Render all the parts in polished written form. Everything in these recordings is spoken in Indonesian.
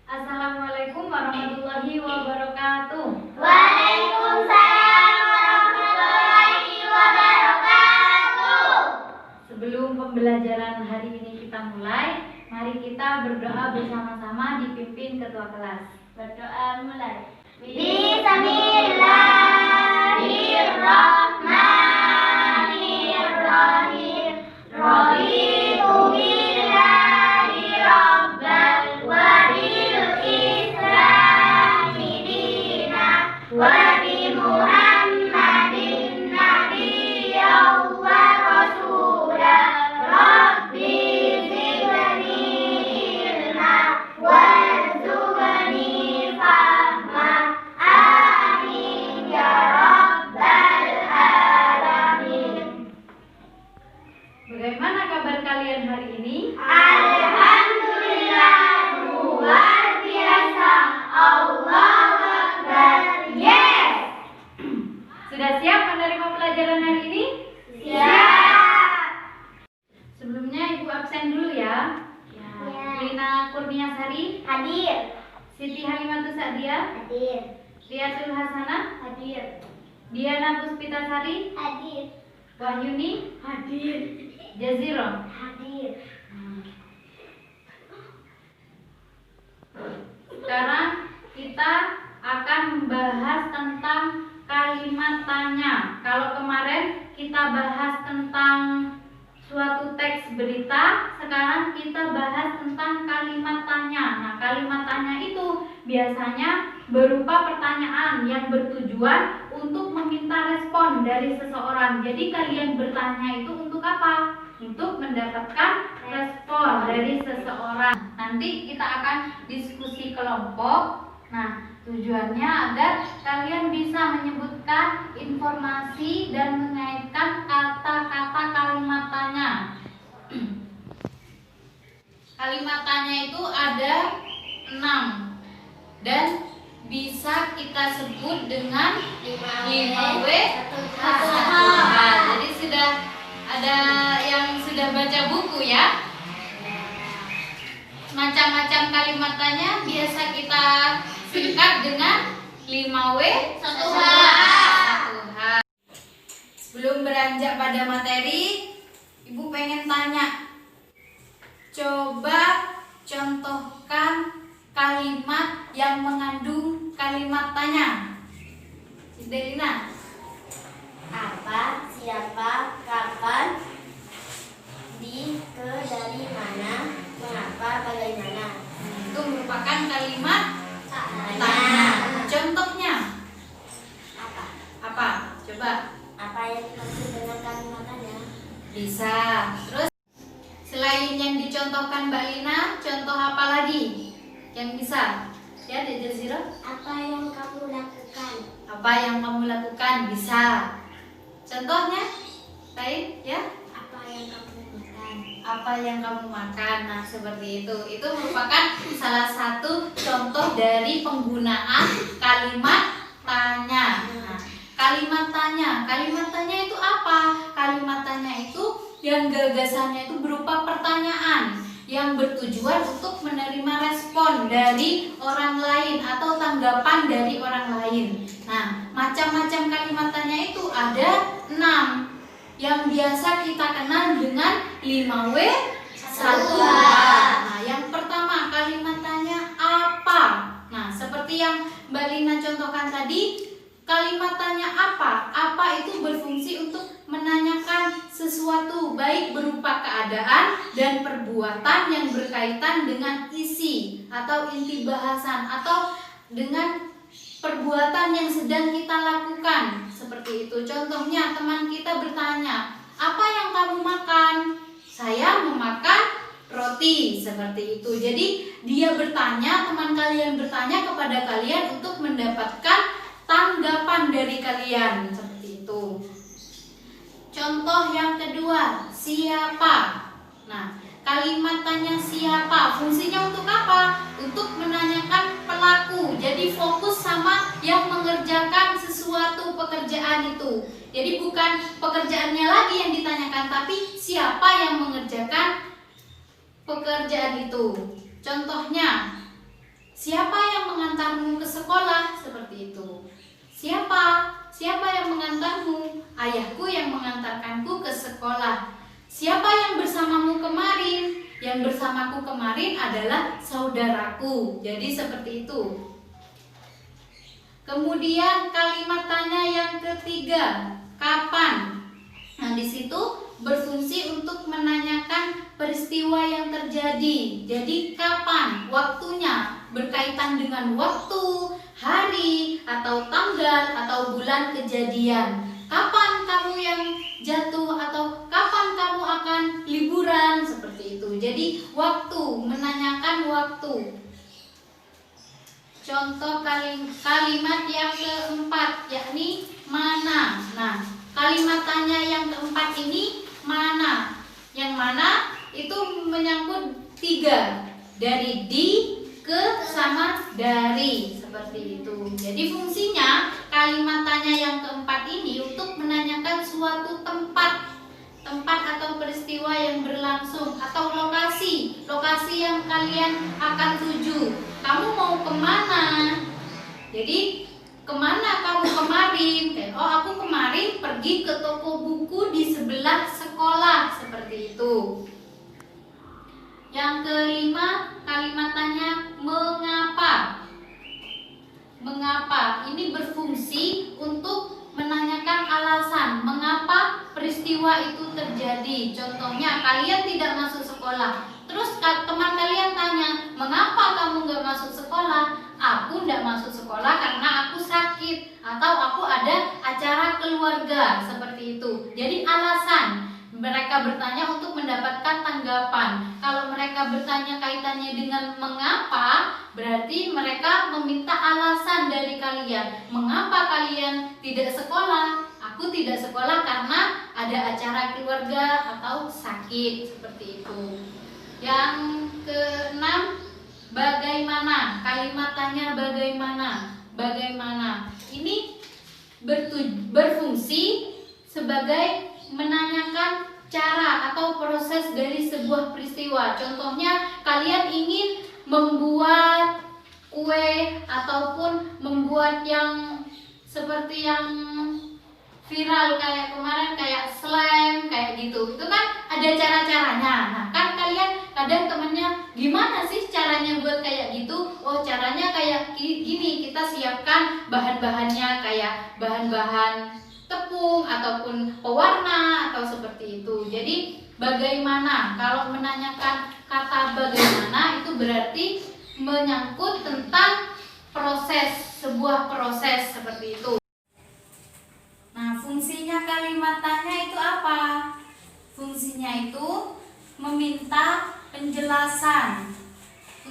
Assalamualaikum warahmatullahi wabarakatuh. Waalaikumsalam warahmatullahi wabarakatuh. Sebelum pembelajaran hari ini kita mulai, mari kita berdoa bersama-sama dipimpin ketua kelas. Berdoa mulai. Bismillahirrahmanirrahim. Raditu billahi rabban wa bil islami dinan wa bi Muhammadin nabiyyan wa rasulan. Rabbi zidni ilma warzuqni fahma. Amin ya rabbal alamin. Bagaimana kabar kalian hari ini? Alhamdulillah, luar biasa. Allahu Akbar. Yes. Sudah siap menerima pelajaran hari ini? Siap. Sebelumnya Ibu absen dulu ya. Ya. Lina Kurniasari, Hadir. Siti Halimatus Sa'diyah, Hadir. Riatul Hasanah, Hadir. Diana Puspitasari, Hadir. Wahyuni, Hadir. Jaziro. Hadir. Sekarang kita akan membahas tentang kalimat tanya. Kalau kemarin kita bahas tentang suatu teks berita, sekarang kita bahas tentang kalimat tanya. Nah, kalimat tanya itu biasanya berupa pertanyaan yang bertujuan untuk meminta respon dari seseorang. Jadi kalian bertanya itu untuk apa? Untuk mendapatkan respon dari seseorang. Nanti kita akan diskusi kelompok. Nah, tujuannya agar kalian bisa menyebutkan informasi dan mengaitkan kata-kata kalimat tanya. Kalimat tanya itu ada 6 dan bisa kita sebut dengan 5W 1H. Jadi sudah ada yang sudah baca buku ya. Macam-macam kalimat tanya biasa kita singkat dengan 5W 1H. Sebelum beranjak pada materi, Ibu pengen tanya. Coba contohkan kalimat yang mengandung kalimat tanya. Delina. Apa, siapa, kapan, di, ke, dari mana, mengapa, bagaimana. Itu merupakan kalimat Tanya. tanya. Contohnya Apa? apa? Coba. Apa yang dimaksud dengan kalimat tanya? Bisa. Terus selain yang dicontohkan Mbak Lina, contoh apa lagi yang bisa? Ya, di Jazira. Apa yang kamu lakukan? Apa yang kamu lakukan? Bisa. Contohnya, baik ya. Apa yang kamu makan? Apa yang kamu makan? Nah, seperti itu. Itu merupakan salah satu contoh dari penggunaan kalimat tanya. Nah, kalimat tanya itu apa? Kalimat tanya itu yang gagasannya itu berupa pertanyaan yang bertujuan untuk menerima respon dari orang lain atau tanggapan dari orang lain. Nah, macam-macam kalimat tanya itu ada 6 yang biasa kita kenal dengan 5W 1H. Nah, yang pertama kalimat tanya apa? Nah, seperti yang Mbak Lina contohkan tadi, kalimat tanya apa? Apa itu berfungsi untuk menanyakan sesuatu, baik berupa keadaan dan perbuatan yang berkaitan dengan isi atau inti bahasan atau dengan perbuatan yang sedang kita lakukan. Seperti itu. Contohnya teman kita bertanya, apa yang kamu makan? Saya memakan roti. Seperti itu. Jadi dia bertanya, teman kalian bertanya kepada kalian untuk mendapatkan tanggapan dari kalian. Seperti itu. Contoh yang kedua, siapa? Nah, kalimat tanya siapa fungsinya untuk apa? Untuk menanyakan pelaku. Jadi fokus sama yang mengerjakan sesuatu pekerjaan itu. Jadi bukan pekerjaannya lagi yang ditanyakan, tapi siapa yang mengerjakan pekerjaan itu. Contohnya, Siapa yang mengantarmu ke sekolah? Seperti itu. Siapa? Siapa yang mengantarmu? Ayahku yang mengantarkanku ke sekolah. Siapa yang bersamamu kemarin? Yang bersamaku kemarin adalah saudaraku. Jadi seperti itu. Kemudian kalimat tanya yang ketiga, kapan? Nah, di situ berfungsi untuk menanyakan peristiwa yang terjadi. Jadi kapan? Waktunya berkaitan dengan waktu, hari, atau tanggal, atau bulan kejadian. Kapan kamu yang jatuh atau kapan kamu akan liburan, seperti itu. Jadi waktu, menanyakan waktu. Contoh kalimat yang keempat, yakni mana. Nah, kalimat tanya yang keempat ini mana. Yang mana itu menyangkut tiga, dari di, ke, sama dari, seperti itu. Jadi fungsinya kalimat tanya yang keempat ini untuk menanyakan suatu tempat atau peristiwa yang berlangsung, atau lokasi yang kalian akan tuju. Kamu mau kemana? Jadi kemana kamu kemarin? Oh, aku kemarin pergi ke toko buku di sebelah sekolah, seperti itu. Yang kelima, kalimat tanya mengapa. Mengapa? Ini berfungsi untuk menanyakan alasan mengapa peristiwa itu terjadi. Contohnya, kalian tidak masuk sekolah. Terus teman kalian tanya, mengapa kamu nggak masuk sekolah? Aku nggak masuk sekolah karena aku sakit, atau aku ada acara keluarga, seperti itu. Jadi alasan. Mereka bertanya untuk mendapatkan tanggapan. Kalau mereka bertanya kaitannya dengan mengapa, berarti mereka meminta alasan dari kalian. Mengapa kalian tidak sekolah? Aku tidak sekolah karena ada acara keluarga atau sakit, seperti itu. Yang keenam, bagaimana? Kalimat tanya bagaimana. Bagaimana? Ini berfungsi sebagai menanyakan cara atau proses dari sebuah peristiwa. Contohnya, kalian ingin membuat kue ataupun membuat yang seperti yang viral kayak kemarin, kayak slime, kayak gitu. Itu kan ada cara-caranya. Nah, kan kalian kadang temennya, gimana sih caranya buat kayak gitu? Oh, caranya kayak gini. Kita siapkan bahan-bahannya, kayak bahan-bahan tepung ataupun pewarna atau seperti itu. Jadi bagaimana? Kalau menanyakan kata bagaimana itu berarti menyangkut tentang proses, sebuah proses, seperti itu. Nah, fungsinya kalimat tanya itu apa? Fungsinya itu meminta penjelasan,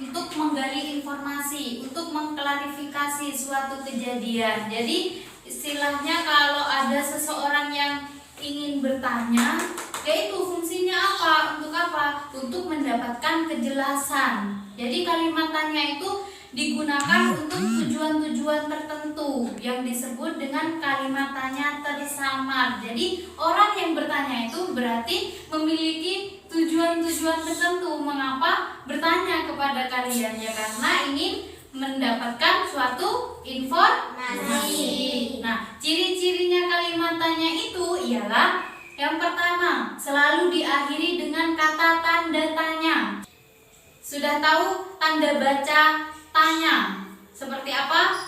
untuk menggali informasi, untuk mengklarifikasi suatu kejadian. Jadi istilahnya kalau ada seseorang yang ingin bertanya, yaitu fungsinya apa? Untuk apa? Untuk mendapatkan kejelasan. Jadi kalimat tanya itu digunakan untuk tujuan-tujuan tertentu yang disebut dengan kalimat tanya tersamar. Jadi orang yang bertanya itu berarti memiliki tujuan-tujuan tertentu. Mengapa bertanya kepada kalian? Ya karena ingin mendapatkan suatu informasi. Nah, ciri-cirinya kalimat tanya itu ialah yang pertama, selalu diakhiri dengan kata tanda tanya. Sudah tahu tanda baca tanya seperti apa?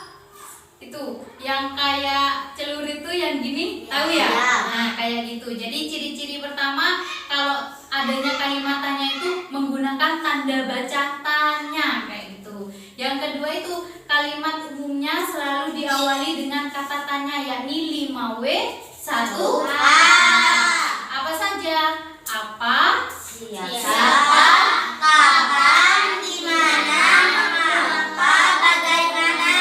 Itu yang kayak celur itu yang gini, tahu ya? Nah, kayak gitu. Jadi ciri-ciri pertama kalau adanya kalimat tanya itu menggunakan tanda baca tanya, kayak gitu. Yang kedua itu kalimat umumnya selalu diawali dengan kata tanya, yakni 5W 1A. Apa saja? Apa? Siapa? Kapan? Di mana? Mengapa? Bagaimana?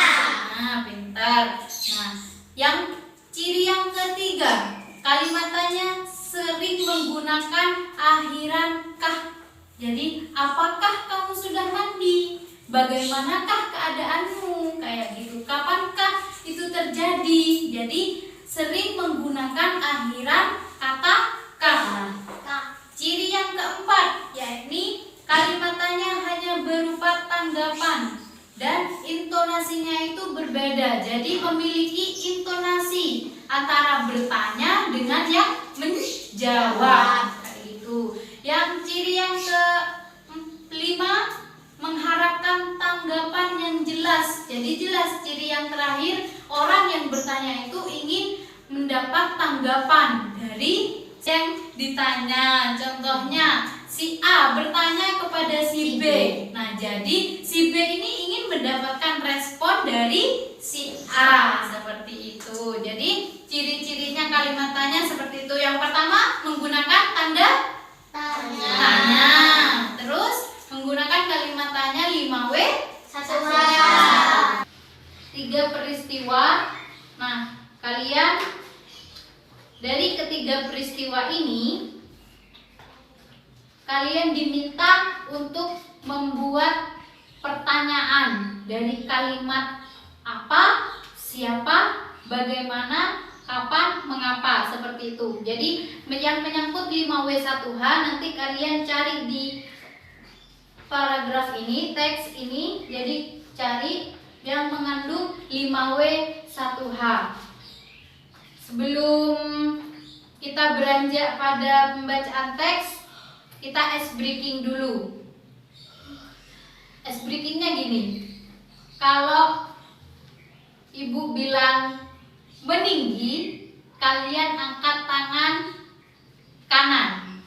Nah, pintar. Nah, yang ciri yang ketiga, kalimat tanya sering menggunakan akhiran kah. Jadi, apakah kamu sudah mandi? Bagaimanakah keadaanmu? Kayak gitu. Kapankah itu terjadi? Jadi sering menggunakan akhiran kata kah. Ciri yang keempat, yakni kalimat tanya hanya berupa tanggapan. dan intonasinya itu berbeda. Jadi memiliki intonasi antara bertanya dengan yang menjawab. Kayak gitu. Yang ciri yang kelima, mengharapkan tanggapan yang jelas. Jadi jelas. Ciri yang terakhir, orang yang bertanya itu ingin mendapat tanggapan dari yang ditanya. Contohnya, si A bertanya kepada si B. Nah, jadi si B ini ingin mendapatkan respon dari si A. Seperti itu. Jadi ciri-cirinya kalimat tanya seperti itu. Yang pertama, menggunakan tanda tanya. Terus menggunakan kalimat tanya 5W 1H. 3 peristiwa. Nah, kalian dari ketiga peristiwa ini kalian diminta untuk membuat pertanyaan dari kalimat apa, siapa, bagaimana, kapan, mengapa, seperti itu. Jadi yang menyangkut 5W1H nanti kalian cari di paragraf ini, teks ini. Jadi cari yang mengandung 5W1H. Sebelum kita beranjak pada pembacaan teks, kita ice breaking dulu. Ice breakingnya gini, kalau ibu bilang meninggi, kalian angkat tangan kanan.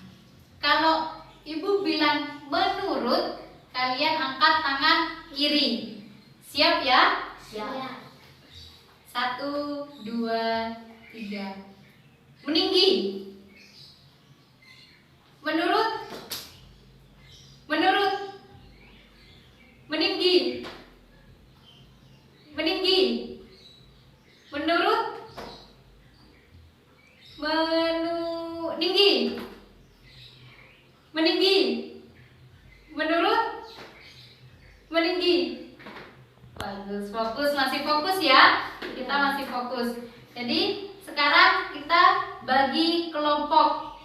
Kalau ibu bilang menurut, kalian angkat tangan kiri. Siap ya? Siap. 1, 2, 3. Meninggi. Menurut. Menurut. Meninggi. Meninggi. Menurut. Meninggi. Meninggi. Menurut. Meninggi. Bagus, fokus, masih fokus ya. Kita masih fokus. Jadi sekarang kita bagi kelompok.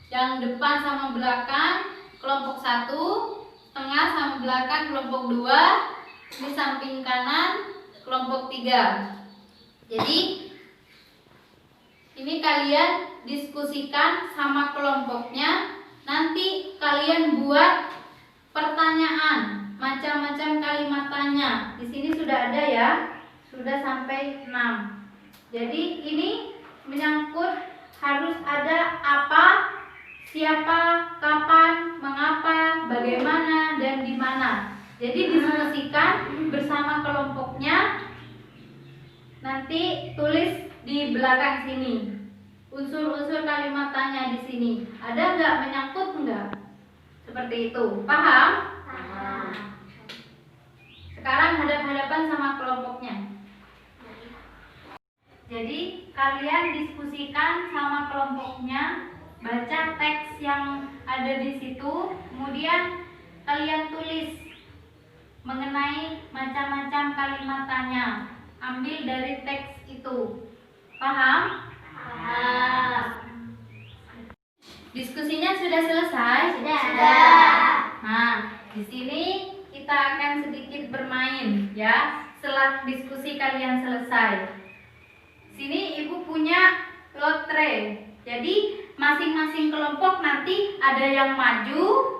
Yang depan sama belakang, kelompok 1, tengah sama belakang, kelompok 2, di samping kanan, kelompok 3. Jadi ini kalian diskusikan sama kelompoknya. Nanti kalian buat pertanyaan, macam-macam kalimat tanya. Di sini sudah ada ya, sudah sampai 6. Jadi ini menyangkut harus ada apa, siapa, kapan, mengapa, bagaimana, dan di mana. Jadi diskusikan bersama kelompoknya. Nanti tulis di belakang sini unsur-unsur kalimat tanya di sini. Ada nggak, menyangkut nggak? Seperti itu. Paham? Paham. Sekarang hadap-hadapan sama kelompoknya. Jadi kalian diskusikan sama kelompoknya, baca teks yang ada di situ, kemudian kalian tulis mengenai macam-macam kalimat tanya. Ambil dari teks itu. Paham? Paham. Diskusinya sudah selesai? Sudah. Nah, di sini kita akan sedikit bermain ya. Setelah diskusi kalian selesai. Sini ibu punya lotre. Jadi masing-masing kelompok nanti ada yang maju,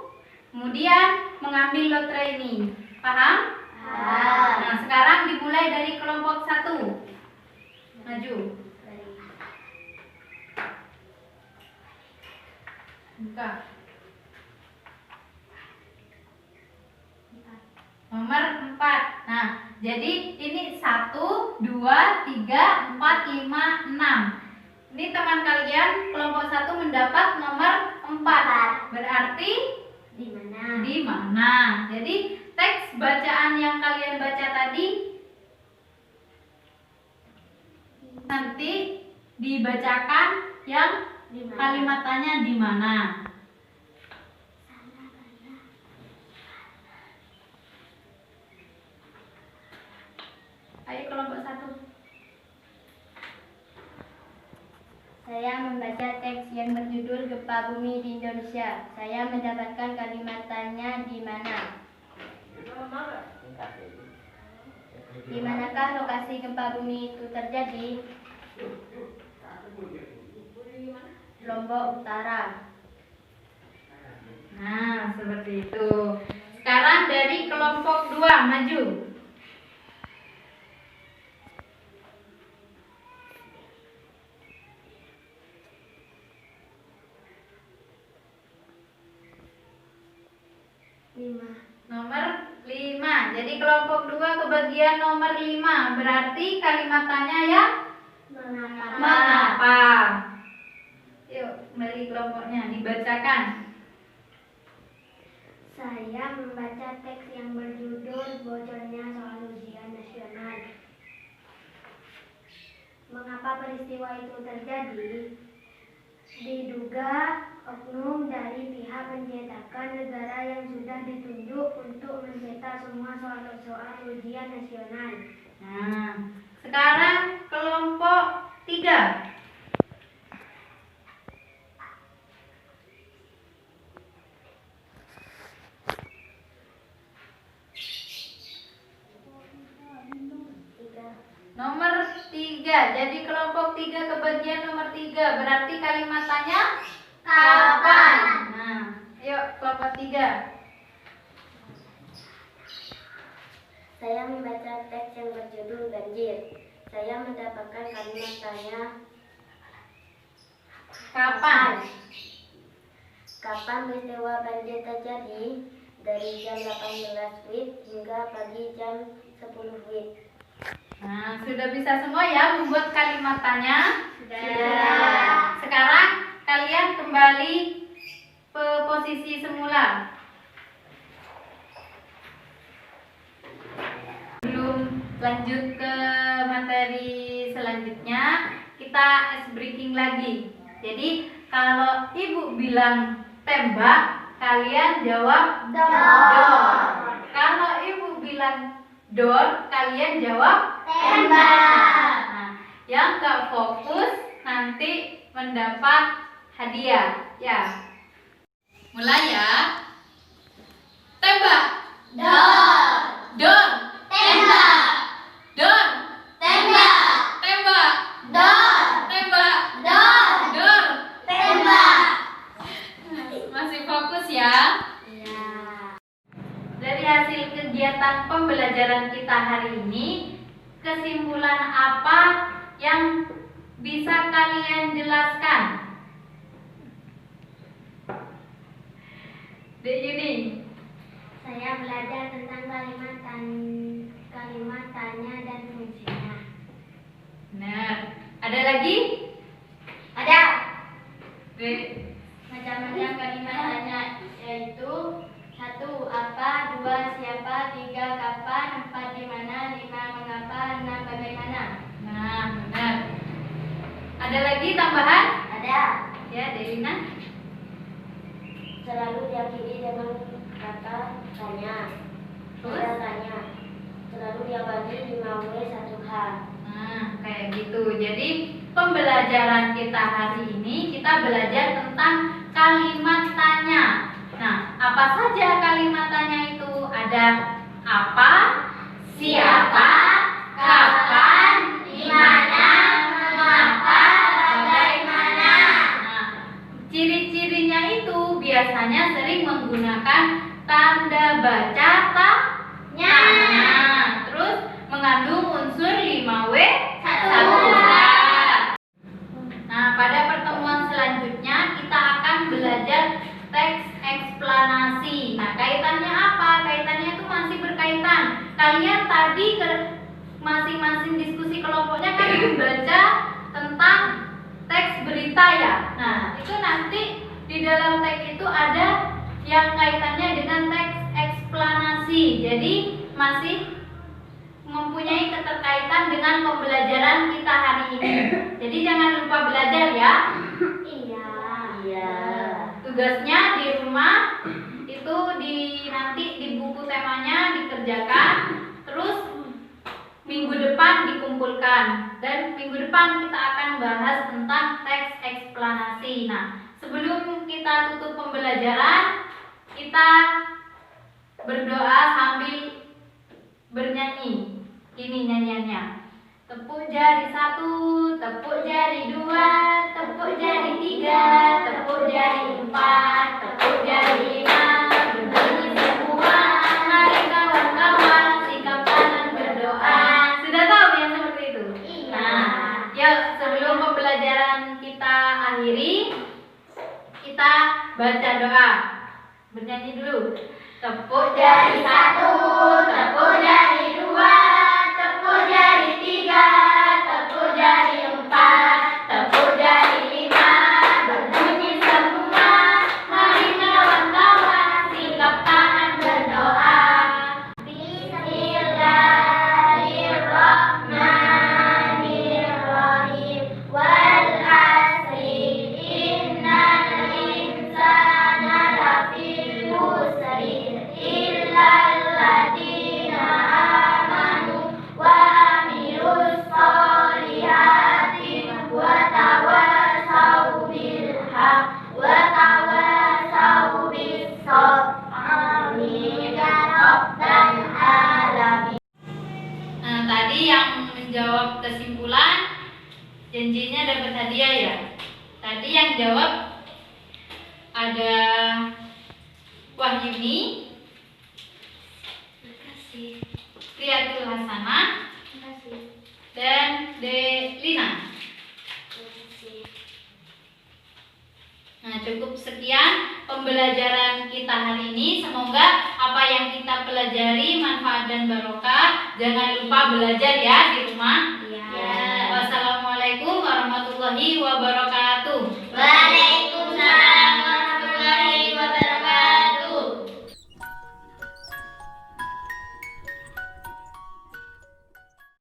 kemudian mengambil lotre ini. Paham? Paham. Nah, sekarang dimulai dari kelompok 1. Maju. Buka. Nomor 4. Nah, jadi ini 1, 2, 3, 4, 5, 6. Ini teman kalian kelompok 1 mendapat nomor 4. Berarti Di mana? di mana? Jadi teks bacaan yang kalian baca tadi nanti dibacakan yang Di mana? kalimat tanya di mana. Ayo kelompok 1. Saya membaca teks yang berjudul Gempa Bumi di Indonesia. Saya mendapatkan kalimat tanya di mana. Di manakah lokasi gempa bumi itu terjadi? Lombok Utara. Nah, seperti itu. Sekarang dari kelompok 2 maju. Nomor 5. Jadi kelompok 2 kebagian nomor 5. Berarti kalimatannya ya mengapa. Yuk, kembali kelompoknya dibacakan. Saya membaca teks yang berjudul Bocornya Soal Ujian Nasional. Mengapa peristiwa itu terjadi? Diduga oknum dari pihak pencetakan negara yang sudah ditunjuk untuk mencetak semua soal-soal ujian nasional. Nah, sekarang kelompok 3. Nomor 3. Jadi kelompok 3 kebagian nomor 3. Berarti kalimatannya kapan? Nah, yuk kelompok 3. Saya membaca teks yang berjudul Banjir. Saya mendapatkan kalimat tanya Kapan? Kapan peristiwa banjir terjadi? Dari jam 18 WIB hingga pagi jam 10 WIB. Nah, sudah bisa semua ya membuat kalimatannya? Sudah. Sekarang kalian kembali ke posisi semula. Sebelum lanjut ke materi selanjutnya, kita ice breaking lagi. Jadi kalau ibu bilang tembak, kalian jawab door. Kalau ibu bilang door, kalian jawab Tembak. Nah, yang nggak fokus nanti mendapat hadiah. Ya, mulai ya. Tembak. Door. Door. Tembak. Door. Tembak. Tembak. Door. Tembak. Door. Door. Tembak. Masih fokus ya. Ya. Dari hasil kegiatan pembelajaran kita hari ini, kesimpulan apa yang bisa kalian jelaskan? Dek Yuni. Saya belajar tentang kalimat tanya dan fungsinya. Benar. Ada lagi? Ada. Dek. Macam-macam kalimat tanya yaitu 1. Apa, 2. Siapa, 3. Kapan, 4. Di mana, 5. Mengapa, 6. Bagaimana. Nah, benar. Ada lagi tambahan? Ada. Ya, Delina. Selalu diakhiri dengan kata tanya. Terus? Ada tanya. Selalu diawali 5W 1H. Nah, kayak gitu. Jadi, pembelajaran kita hari ini kita belajar tentang kalimat tanya. Nah, apa saja kalimat tanya itu? Ada apa, siapa, kapan, di mana, mengapa, bagaimana. Nah, ciri-cirinya itu biasanya sering menggunakan tanda baca tanya. Nah, terus mengandung unsur 5W 1H. Nah, pada pertemuan selanjutnya kita akan belajar teks eksplanasi. Nah, kaitannya apa? Kaitannya itu masih berkaitan. Kalian tadi ke masing-masing diskusi kelompoknya kan membaca tentang teks berita ya. Nah, itu nanti di dalam teks itu ada yang kaitannya dengan teks eksplanasi. Jadi masih mempunyai keterkaitan dengan pembelajaran kita hari ini. Jadi jangan lupa belajar ya. Iya. Tugasnya di rumah itu nanti di buku temanya dikerjakan, terus minggu depan dikumpulkan, dan minggu depan kita akan bahas tentang teks eksplanasi. Nah, sebelum kita tutup pembelajaran, kita berdoa sambil bernyanyi. Gini nyanyiannya. Tepuk jari 1, tepuk jari 2, tepuk jari 3, tepuk jari 4, tepuk jari 5. Berdiri semua, mari kawan-kawan, sikap kanan berdoa. Sudah tahu yang seperti itu? Iya. Nah, yuk sebelum pembelajaran kita akhiri, kita baca doa. Bernyanyi dulu. Tepuk jari 1, tepuk jari 2, tepuk jari 3, tepuk jari 4, tepuk jari 5. Berbunyi semua, mari kawan-kawan, sikap kanan berdoa. Bismillahirrahmanirrahim. Wal asri innal insana lafi khusrin illal ladzina amanu wa amilus solihati wa tawassaw bil haq wa tawassaw bis sabr. Amin ya rabbal alamin. Nah, tadi yang menjawab kesimpulan janjinya dapat hadiah ya. Tadi yang jawab ada Wahyuni, Priyatul Hasanah, dan Delina. Nah, cukup sekian pembelajaran kita hari ini. Semoga apa yang kita pelajari manfaat dan barokah. Jangan lupa belajar ya di rumah. Iya. Wassalamualaikum warahmatullahi wabarakatuh.